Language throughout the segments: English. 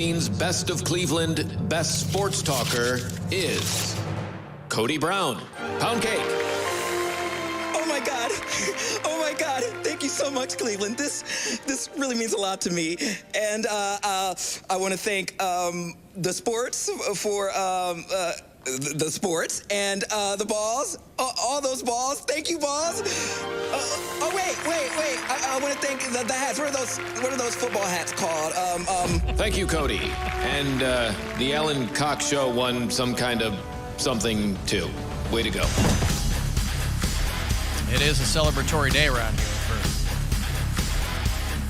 Best of Cleveland, best sports talker is Cody Brown. Poundcake. Oh my God. Oh my God. Thank you so much, Cleveland. This really means a lot to me. And I want to thank the sports for the sports and the balls. All those balls. Thank you, balls. Wait. I want to thank the hats. What are those football hats called? Thank you, Cody. And the Alan Cox Show won some kind of something, too. Way to go. It is a celebratory day around here for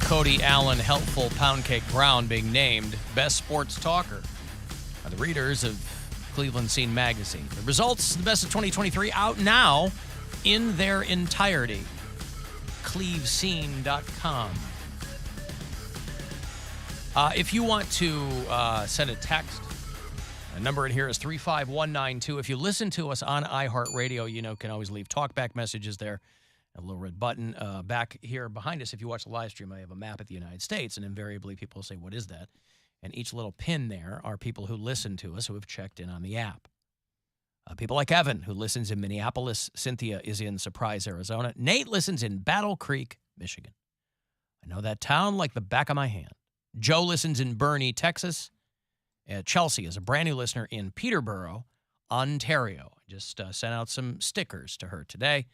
Cody Allen Helpful Poundcake Brown being named Best Sports Talker by the readers of Cleveland Scene magazine. The results, the best of 2023, out now in their entirety. clevescene.com. If you want to send a text, the number in here is 35192. If you listen to us on iHeartRadio, you can always leave talkback messages there. A little red button back here behind us. If you watch the live stream, I have a map of the United States, and invariably people say, what is that? And each little pin there are people who listen to us who have checked in on the app. People like Evan, who listens in Minneapolis. Cynthia is in Surprise, Arizona. Nate listens in Battle Creek, Michigan. I know that town like the back of my hand. Joe listens in Boerne, Texas. Chelsea is a brand new listener in Peterborough, Ontario. I just sent out some stickers to her today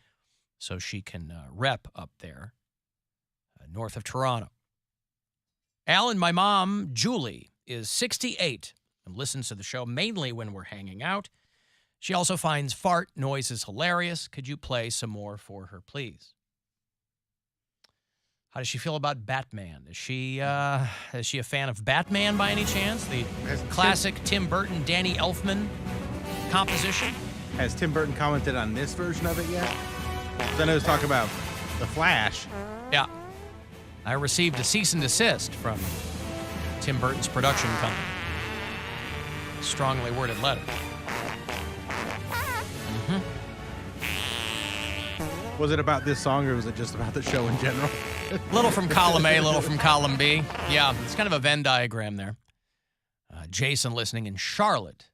so she can rep up there north of Toronto. Alan, my mom, Julie, is 68 and listens to the show mainly when we're hanging out. She also finds fart noises hilarious. Could you play some more for her, please? How does she feel about Batman? Is she a fan of Batman by any chance? The classic Tim Burton, Danny Elfman composition? Has Tim Burton commented on this version of it yet? Then I was talking about The Flash. Yeah. I received a cease and desist from Tim Burton's production company. A strongly worded letter. Was it about this song, or was it just about the show in general? Little from column A, little from column B. Yeah, it's kind of a Venn diagram there. Jason listening in Charlotte.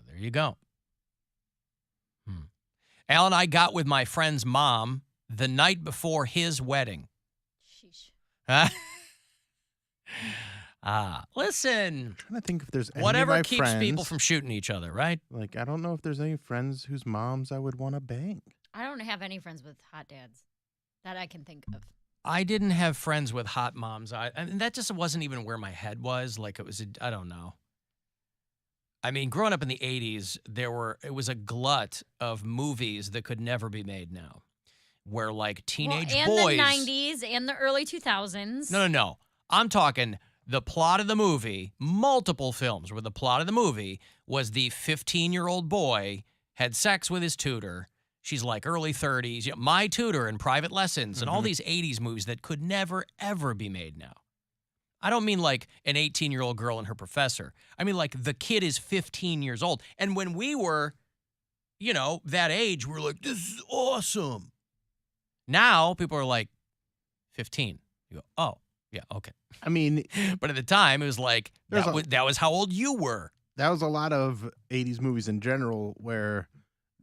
There you go. Alan, I got with my friend's mom the night before his wedding. Sheesh. Listen. I'm trying to think if there's any whatever of my keeps friends, people from shooting each other, right? Like, I don't know if there's any friends whose moms I would want to bang. I don't have any friends with hot dads that I can think of. I didn't have friends with hot moms. And that just wasn't even where my head was. Like, it was, I don't know. I mean, growing up in the 80s, it was a glut of movies that could never be made now. Where, like, teenage boys. And the 90s and the early 2000s. No. I'm talking the plot of the movie, multiple films where the plot of the movie was the 15-year-old boy had sex with his tutor. She's like early 30s. My Tutor and Private Lessons and all these 80s movies that could never, ever be made now. I don't mean like an 18-year-old girl and her professor. I mean like the kid is 15 years old. And when we were, that age, we were like, this is awesome. Now people are like 15. You go, oh, yeah, okay. I mean, but at the time, it was like, that was how old you were. That was a lot of 80s movies in general where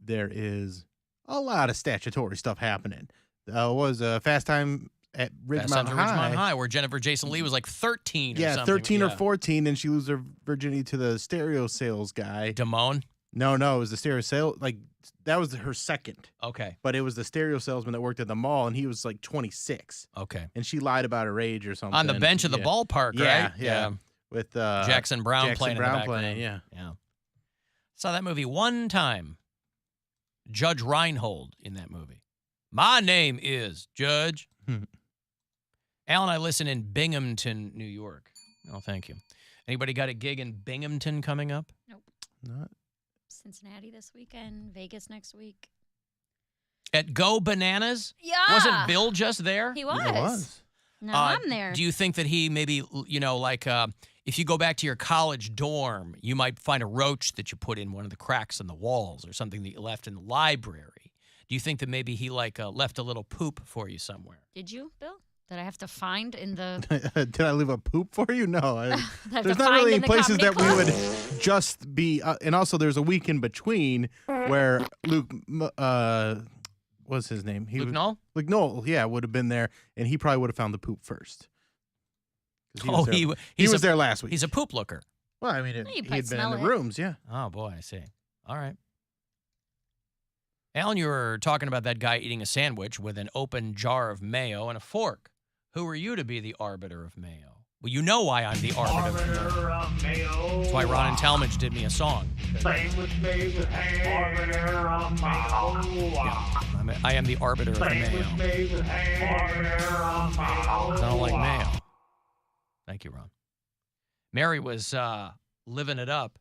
there is a lot of statutory stuff happening. Was Fast Time at Ridgemont High, where Jennifer Jason Leigh was like 13 or something. 13 or 14, and she loses her virginity to the stereo sales guy. Damone? No, it was the stereo sale. Like, that was her second. Okay. But it was the stereo salesman that worked at the mall, and he was like 26. Okay. And she lied about her age or something. On the bench of the ballpark, right? Yeah. With Jackson Brown playing in the background. Yeah. Saw that movie one time. Judge Reinhold in that movie. My name is Judge. Alan, I listen in Binghamton, New York. Oh, thank you. Anybody got a gig in Binghamton coming up? Nope. Not. Cincinnati this weekend, Vegas next week. At Go Bananas? Yeah. Wasn't Bill just there? He was. He was. No, I'm there. Do you think that he maybe, if you go back to your college dorm, you might find a roach that you put in one of the cracks in the walls or something that you left in the library? Do you think that maybe he left a little poop for you somewhere? Did you, Bill? that I have to find in the. Did I leave a poop for you? No. That There's to not find really in the places comedy that club? we would just be. And also, there's a week in between where Luke, what's his name? Luke Knoll? Luke Knoll, yeah, would have been there, and he probably would have found the poop first. He was there last week. He's a poop looker. Well, I mean, You he had might been in smell the it. rooms, yeah. Oh, boy, I see. All right. Alan, you were talking about that guy eating a sandwich with an open jar of mayo and a fork. Who are you to be the arbiter of mayo? Well, you know why I'm the arbiter of mayo. That's why Ron and Talmadge did me a song. Sandwich made with ham. Arbiter of mayo. Yeah, I am the arbiter of the mayo. Sandwich made with ham. Arbiter of mayo. I don't like mayo. Thank you, Ron. Mary was living it up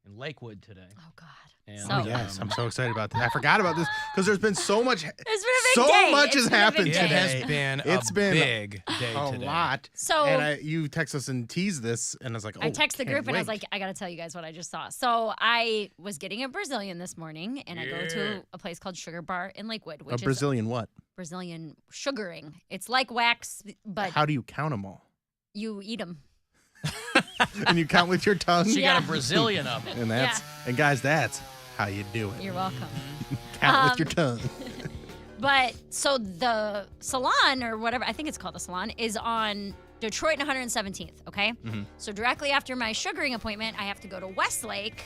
in Lakewood today. Oh God. And, So- Oh, yes, I'm so excited about that. I forgot about this because there's been so much. It's been a big So day. much has It's been a happened big it day. today. has been It's a been big day A today. lot. So And you text us and tease this, and I was like, oh, I texted the can't group and I was wait. like, I got to tell you guys what I just saw. So I was getting a Brazilian this morning, and I go to a place called Sugar Bar in Lakewood, a which is Brazilian what? Brazilian sugaring. It's like wax, but How do you count them all? you eat them. And you count with your tongue? She got Yeah. a Brazilian oven. And that's and guys, that's how you do it. You're welcome. Count with your tongue. But so the salon or whatever, I think it's called the salon, is on Detroit and 117th, okay? So directly after my sugaring appointment, I have to go to Westlake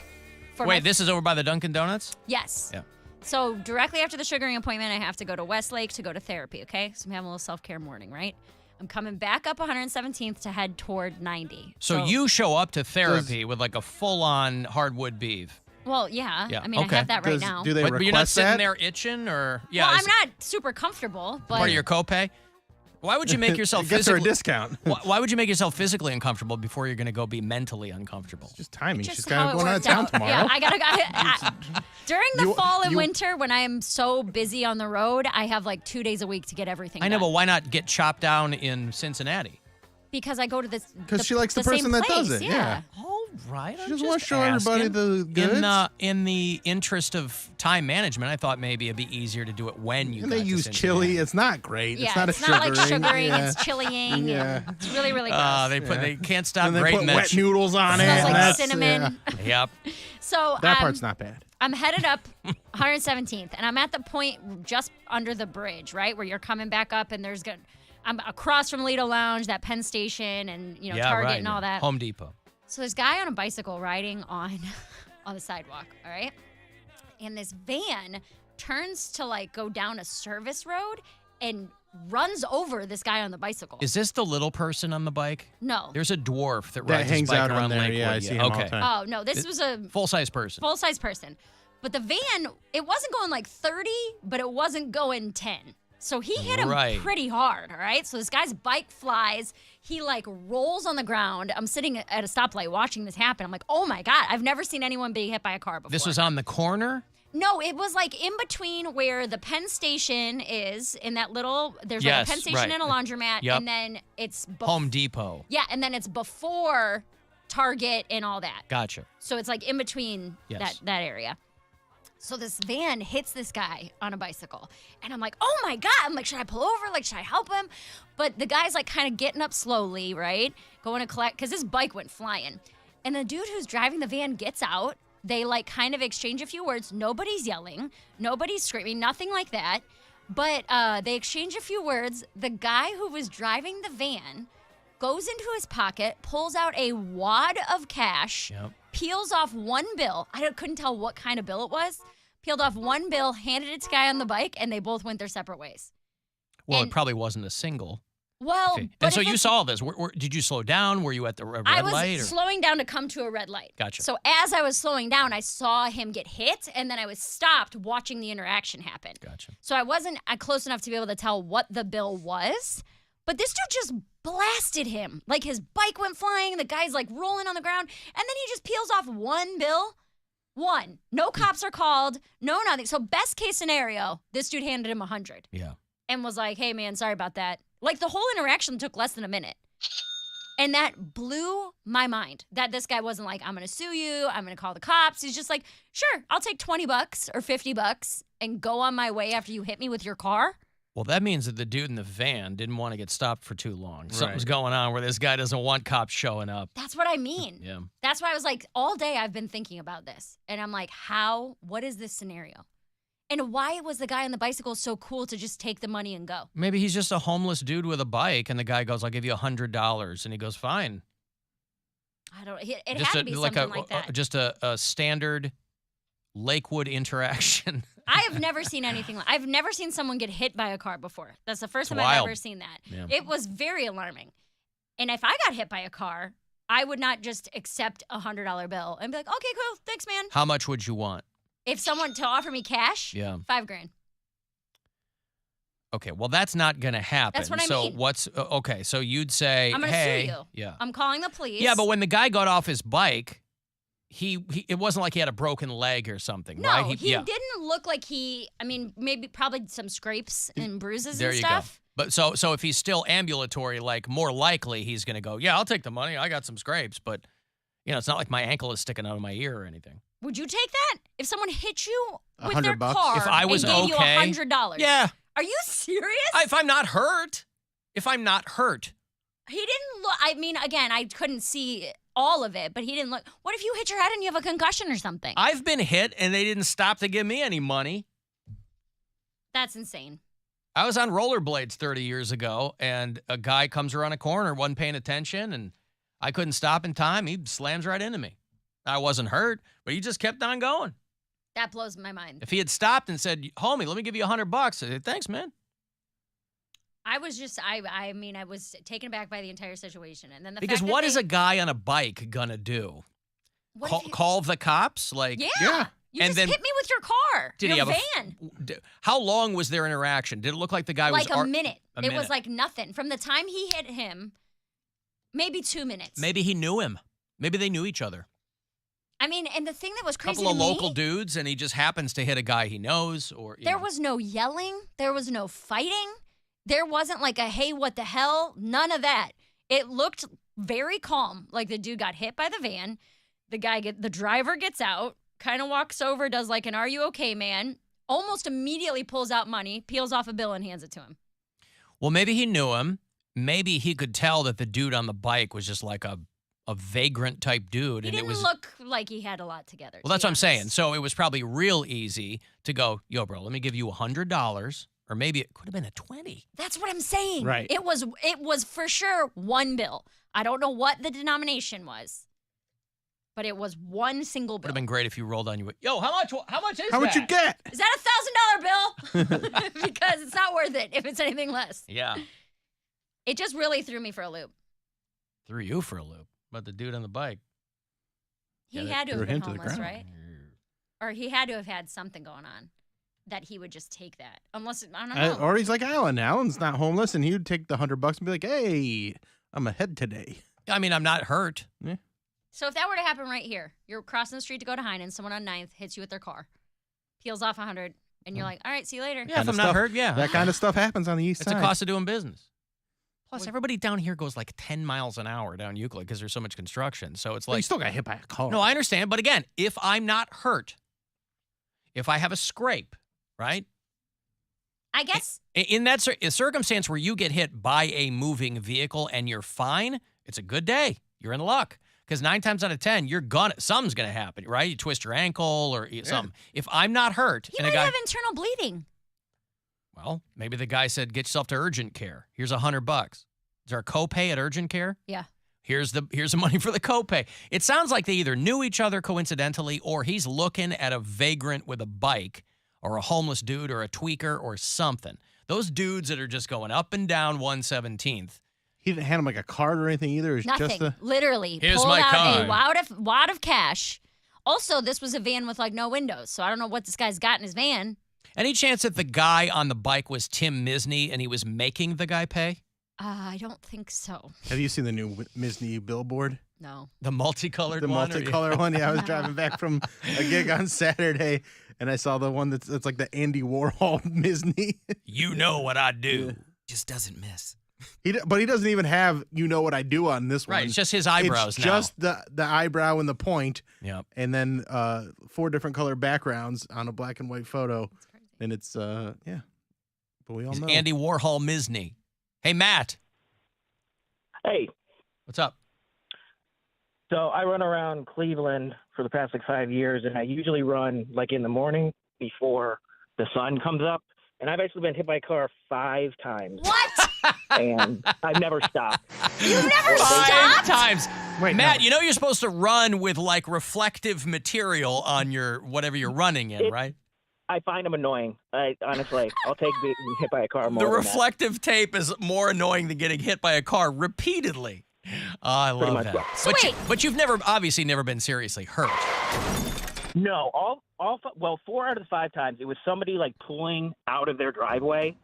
for Wait, my this is over by the Dunkin' Donuts? Yes. Yeah. So directly after the sugaring appointment, I have to go to Westlake to go to therapy, okay? So I'm having a little self-care morning, right? I'm coming back up 117th to head toward 90. So you show up to therapy with like a full-on hardwood beef. Well, yeah. Yeah, I mean, okay. I have that right now. Do they But request you're not sitting that? there itching or... Yeah, well, is I'm not super comfortable, but part of your copay? Why would you make yourself It gets her a physically... discount. Why would you make yourself physically uncomfortable before you're going to go be mentally uncomfortable? Just timing. just She's how kind of it going out of worked town out. tomorrow. Yeah, I gotta. During the You- fall and you- winter, when I am so busy on the road, I have like 2 days a week to get everything. I know, done. but why not get chopped down in Cincinnati? Because I go to this. 'Cause she likes the same person that does place, it, yeah. All right. She just wants to show everybody the goods. In the interest of time management, I thought maybe it'd be easier to do it when you And got they to use Cincinnati. chili. It's not great. Yeah, it's not a like sugaring. Yeah. It's chillying. Yeah. And it's really, really gross. They can't stop And they grating put that wet noodles on it. Smells and like that's- cinnamon. Yep. So That part's not bad. I'm headed up 117th, and I'm at the point just under the bridge, right, where you're coming back up, and I'm across from Lido Lounge, that Penn Station, and Yeah, Target right. and all that. Home Depot. So there's a guy on a bicycle riding on the sidewalk, all right? And this van turns to like go down a service road and runs over this guy on the bicycle. Is this the little person on the bike? No. There's a dwarf that That rides hangs his bike out on around there. Lakewood. Yeah, I see him all okay. the time. Oh, no, this was a Full-size person. full-size person. But the van, it wasn't going like 30, but it wasn't going 10. So he hit him Right. pretty hard, all right? So this guy's bike flies. He like rolls on the ground. I'm sitting at a stoplight watching this happen. I'm like, oh my God, I've never seen anyone be hit by a car before. This was on the corner? No, it was like in between where the Penn Station is, in that little, there's like Yes, a Penn Station right. and a laundromat, Yep. and then it's Home Depot. Yeah, and then it's before Target and all that. Gotcha. So it's like in between Yes. that area. So this van hits this guy on a bicycle. And I'm like, oh my God. I'm like, should I pull over? Like, should I help him? But the guy's like kind of getting up slowly, right? Going to collect, because his bike went flying. And the dude who's driving the van gets out. They like kind of exchange a few words. Nobody's yelling. Nobody's screaming. Nothing like that. But they exchange a few words. The guy who was driving the van goes into his pocket, pulls out a wad of cash, Yep. peels off one bill. I couldn't tell what kind of bill it was. Peeled off one bill, handed it to the guy on the bike, and they both went their separate ways. Well, And- it probably wasn't a single. Well, Okay. but And so if you it's- saw this. Did you slow down? Were you at the red I was light? Or? slowing down to come to a red light. Gotcha. So as I was slowing down, I saw him get hit, and then I was stopped watching the interaction happen. Gotcha. So I wasn't close enough to be able to tell what the bill was. But this dude just blasted him. Like his bike went flying, the guy's like rolling on the ground, and then he just peels off one bill. One. No cops are called, no nothing. So best case scenario, this dude handed him 100 Yeah. and was like, hey man, sorry about that. Like the whole interaction took less than a minute. And that blew my mind that this guy wasn't like, I'm going to sue you. I'm going to call the cops. He's just like, sure, I'll take $20 or $50 and go on my way after you hit me with your car. Well, that means that the dude in the van didn't want to get stopped for too long. Right. Something's going on where this guy doesn't want cops showing up. That's what I mean. Yeah. That's why I was like, all day I've been thinking about this. And I'm like, what is this scenario? And why was the guy on the bicycle so cool to just take the money and go? Maybe he's just a homeless dude with a bike, and the guy goes, I'll give you $100. And he goes, fine. I don't, it Just had to be something like that. Just a standard Lakewood interaction. I have never seen anything I've never seen someone get hit by a car before. That's the first time wild. I've ever seen that. Yeah. It was very alarming. And if I got hit by a car, I would not just accept a $100 bill and be like, okay, cool, thanks, man. How much would you want? If someone to offer me cash, Yeah. $5,000. Okay, well, that's not going to happen. That's what I so mean. what's okay? So you'd say, I'm gonna hey, sue you. yeah, I'm calling the police. yeah. But when the guy got off his bike, he it wasn't like he had a broken leg or something, no, right? he didn't look like probably some scrapes and bruises There and you stuff. go. But so if he's still ambulatory, like more likely he's going to go, yeah, I'll take the money. I got some scrapes, but it's not like my ankle is sticking out of my ear or anything. Would you take that if someone hit you with their $100? car If I was and gave okay, you $100? Yeah. Are you serious? If I'm not hurt. He didn't look. I mean, again, I couldn't see all of it, but he didn't look. What if you hit your head and you have a concussion or something? I've been hit and they didn't stop to give me any money. That's insane. I was on rollerblades 30 years ago, and a guy comes around a corner, wasn't paying attention, and I couldn't stop in time. He slams right into me. I wasn't hurt, but he just kept on going. That blows my mind. If he had stopped and said, homie, let me give you $100, I'd say, thanks, man. I was just, I mean, I was taken aback by the entire situation. And then Because fact what that is a guy on a bike going to do? what if Call the cops? Like, Yeah. You And just then- hit me with your car. Did your he have van. how long was their interaction? Did it look like the guy Like was... a minute. a It minute. was like nothing. From the time he hit him, maybe 2 minutes. Maybe he knew him. Maybe they knew each other. I mean, and the thing that was A crazy couple to of local me, dudes, and he just happens to hit a guy he knows, or... you there know. was no yelling. There was no fighting. There wasn't like a, hey, what the hell? None of that. It looked very calm. Like the dude got hit by the van. The driver gets out, kind of walks over, does like an "Are you okay, man?" Almost immediately pulls out money, peels off a bill, and hands it to him. Well, maybe he knew him. Maybe he could tell that the dude on the bike was just like a vagrant type dude. He and didn't it was look like he had a lot together. Well, that's what I'm saying. So it was probably real easy to go, yo, bro, let me give you $100, or maybe it could have been a 20. That's what I'm saying. Right. It was for sure one bill. I don't know what the denomination was, but it was one single Would bill. have been great if you rolled on you. Yo, how much is How much that? you get? Is that $1,000 bill? Because it's not worth it if it's anything less. Yeah, It just really threw me for a loop. threw you for a loop. But the dude on the bike. He Yeah, that had to threw have been him to the homeless, ground. right? Or he had to have had something going on that he would just take that. Unless, I don't know. Or he's like Alan. Alan's not homeless, and he would take the $100 and be like, "Hey, I'm ahead today." I mean, I'm not hurt. So if that were to happen right here, you're crossing the street to go to Heinens, someone on 9th hits you with their car, peels off 100, and you're like, all right, see you later. Yeah, if Kinda I'm not stuff. hurt, yeah. That kind of stuff happens on the east It's side. a cost of doing business. Plus, everybody down here goes like 10 miles an hour down Euclid because there's so much construction. So it's But you like, still got hit by a car. no, I understand. But again, if I'm not hurt, if I have a scrape, right? I guess In that circumstance where you get hit by a moving vehicle and you're fine, it's a good day. You're in luck. Because 9 times out of 10, something's gonna happen, right? You twist your ankle or something. If I'm not hurt, he and a might guy, have internal bleeding. well, maybe the guy said, "Get yourself to urgent care. Here's $100. Is there a copay at urgent care? Yeah. Here's the money for the copay." It sounds like they either knew each other coincidentally, or he's looking at a vagrant with a bike, or a homeless dude, or a tweaker, or something. Those dudes that are just going up and down 117th. He didn't hand him like a card or anything either. It was Nothing. just a. Literally. Here's pulled my out card. a wad of cash. Also, this was a van with like no windows, so I don't know what this guy's got in his van. Any chance that the guy on the bike was Tim Misney and he was making the guy pay? I don't think so. Have you seen the new Misney billboard? No. The multicolored The one? multicolor one. Yeah, I was driving back from a gig on Saturday, and I saw the one that's like the Andy Warhol Misney. You know what I do. Just doesn't miss. But he doesn't even have "You Know What I Do" on this one. Right, it's just his eyebrows It's now. just the eyebrow and the point, Yep. and then 4 different color backgrounds on a black and white photo, and it's But we all He's know. Andy Warhol Misny. Hey, Matt. Hey, What's up? so I run around Cleveland for the past 5 years, and I usually run like in the morning before the sun comes up. And I've actually been hit by a car 5 times. What? And I've never stopped. You never 5 stopped? times. Wait, Matt, no. you know you're supposed to run with like reflective material on your whatever you're running in, right? I find them annoying. Honestly, I'll take being hit by a car more The than reflective tape is more annoying than getting hit by a car repeatedly. Oh, I Pretty love much, that. yeah. So but, wait. but you've obviously never been seriously hurt. that. No, well, 4 out of the 5 times, it was somebody like pulling out of their driveway,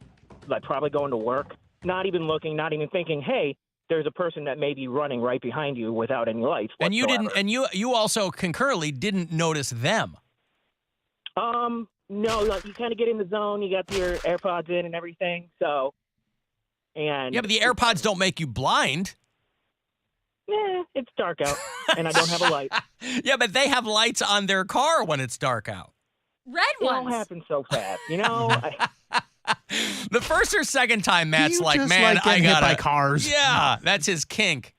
like probably going to work, not even looking, not even thinking, hey, there's a person that may be running right behind you without any lights And you whatsoever. didn't, and you also concurrently didn't notice them. No, like you kind of get in the zone. You got your AirPods in and everything. So, and Yeah, but the AirPods don't make you blind. it's dark out, and I don't have a light. Yeah, but they have lights on their car when it's dark out. Red It all ones. happens so fast, you know. The first or second time, Matt's You like, just man, like I getting hit gotta. by cars. Yeah, that's his kink.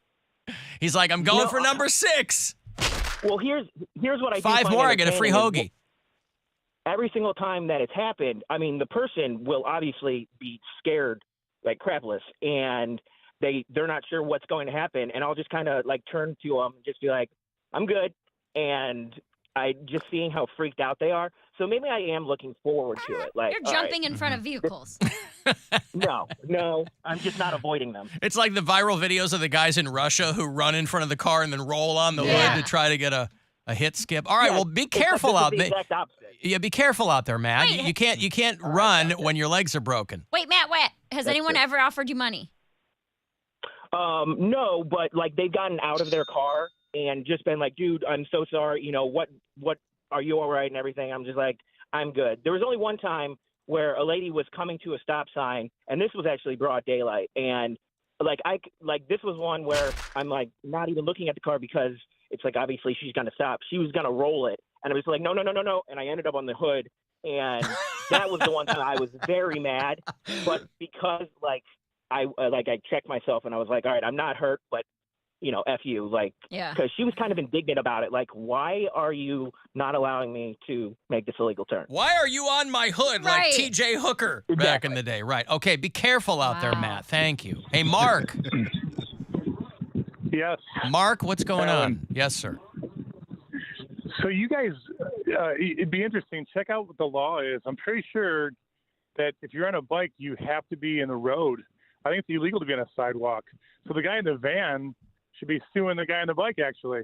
He's like, I'm going No, for number 6. Well, here's what I do 5 find more, I get a free entertaining is hoagie. every single time that it's happened. I mean, the person will obviously be scared like crapless, and they're not sure what's going to happen, and I'll just kind of like turn to them and just be like, I'm good, and I just seeing how freaked out they are. So maybe I am looking forward to it. Like, You're all right, jumping in front of vehicles. no, I'm just not avoiding them. It's like the viral videos of the guys in Russia who run in front of the car and then roll on the Yeah. hood to try to get a hit skip. All right, Yeah, well, be except careful this is out the there. exact opposite. Yeah, be careful out there, Matt. Wait, You can't run when your legs are broken. Wait, Matt, has anyone ever offered you money? No, but like they've gotten out of their car and just been like, dude, I'm so sorry. You know, what are you all right and everything? I'm just like, I'm good. There was only one time where a lady was coming to a stop sign, and this was actually broad daylight. And this was one where I'm like not even looking at the car because it's like, obviously she's going to stop. She was going to roll it. And I was like, no. And I ended up on the hood. And that was the one time I was very mad. But because I checked myself and I was like, all right, I'm not hurt, but you know, F you, Yeah. because she was kind of indignant about it. Like, why are you not allowing me to make this illegal turn? Why are you on my hood like Right. TJ Hooker back in the day? Right. Okay, be careful out there, Wow. Matt. Thank you. Hey, Mark. Yes. Mark, what's going on? Alan. Yes, sir. So you guys, it'd be interesting. Check out what the law is. I'm pretty sure that if you're on a bike, you have to be in the road. I think it's illegal to be on a sidewalk. So the guy in the van should be suing the guy on the bike, actually.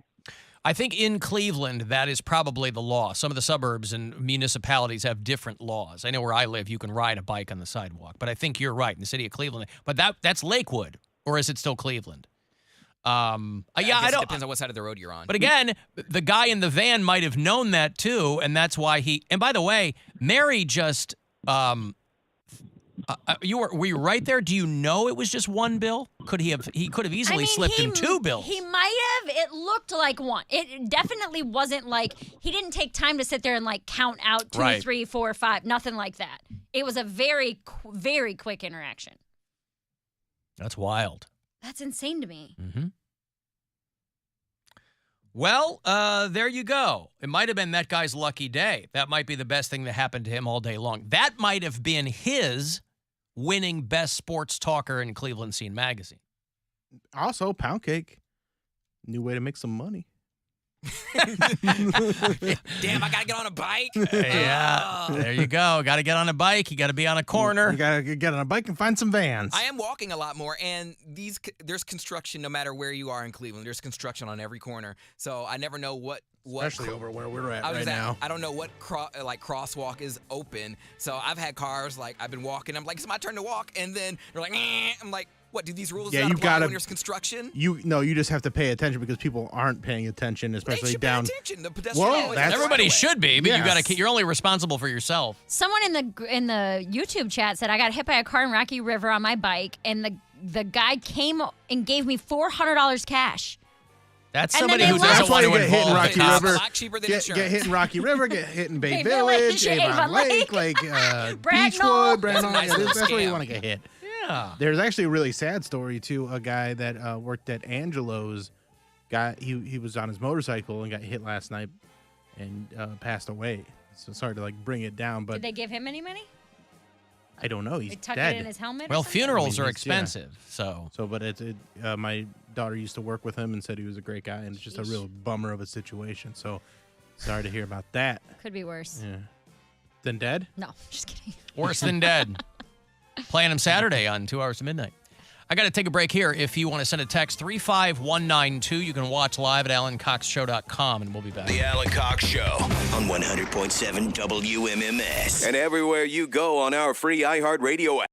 I think in Cleveland, that is probably the law. Some of the suburbs and municipalities have different laws. I know where I live, you can ride a bike on the sidewalk. But I think you're right, in the city of Cleveland. But that's Lakewood, or is it still Cleveland? I guess don't. it depends on what side of the road you're on. But again, the guy in the van might have known that too, and that's why he. And by the way, Mary just. Were you right there? Do you know it was just one bill? He could have easily slipped in 2 bills. He might have. It looked like one. It definitely wasn't like he didn't take time to sit there and like count out 2, Right. 3, 4, 5. Nothing like that. It was a very, very quick interaction. That's wild. That's insane to me. Mm-hmm. Well, there you go. It might have been that guy's lucky day. That might be the best thing that happened to him all day long. That might have been his winning best sports talker in Cleveland Scene magazine. Also, Poundcake. New way to make some money. Damn, I gotta get on a bike. Yeah, there you go. Got to get on a bike. You got to be on a corner. You gotta get on a bike and find some vans. I am walking a lot more, and there's construction no matter where you are in Cleveland. There's construction on every corner, so I never know what. Especially over where we're at I was right gonna say, now. I don't know what crosswalk is open. So I've had cars I've been walking. I'm like, it's my turn to walk, and then they're like, I'm like, what? Do these rules Yeah, not you apply gotta- when there's construction? You just have to pay attention because people aren't paying attention, They especially should down. pay attention. The pedestrian Well, always that's- has Everybody right of way. should be, but Yes. you're only responsible for yourself. Someone in the YouTube chat said I got hit by a car in Rocky River on my bike, and the guy came and gave me $400 cash. That's And then somebody they who left. doesn't That's why want to you get hit in involve Rocky the cops. River. A lot cheaper than Get insurance. hit in Rocky River, get hit in Bay Bay Village, Village, Avon Avon Lake, Lake. like Bracknell. Beechwood, That's a Brandon. nice little That's where you scam. want to get hit. Yeah. There's actually a really sad story too. A guy that worked at Angelo's he was on his motorcycle and got hit last night and passed away. So sorry to like bring it down, but Did they give him any money? I don't know. He's They tuck dead. it in his helmet? or Well, something? funerals I mean, are he's- yeah. expensive, so. So, but my daughter used to work with him and said he was a great guy, and it's just a real bummer of a situation. So, sorry to hear about that. Could be worse. Yeah. Then dead? No, just kidding. Worse than dead. Playing them Saturday on 2 hours to midnight. I got to take a break here. If you want to send a text 35192, you can watch live at alancoxshow.com, and we'll be back. The Alan Cox Show on 100.7 WMMS. And everywhere you go on our free iHeartRadio app.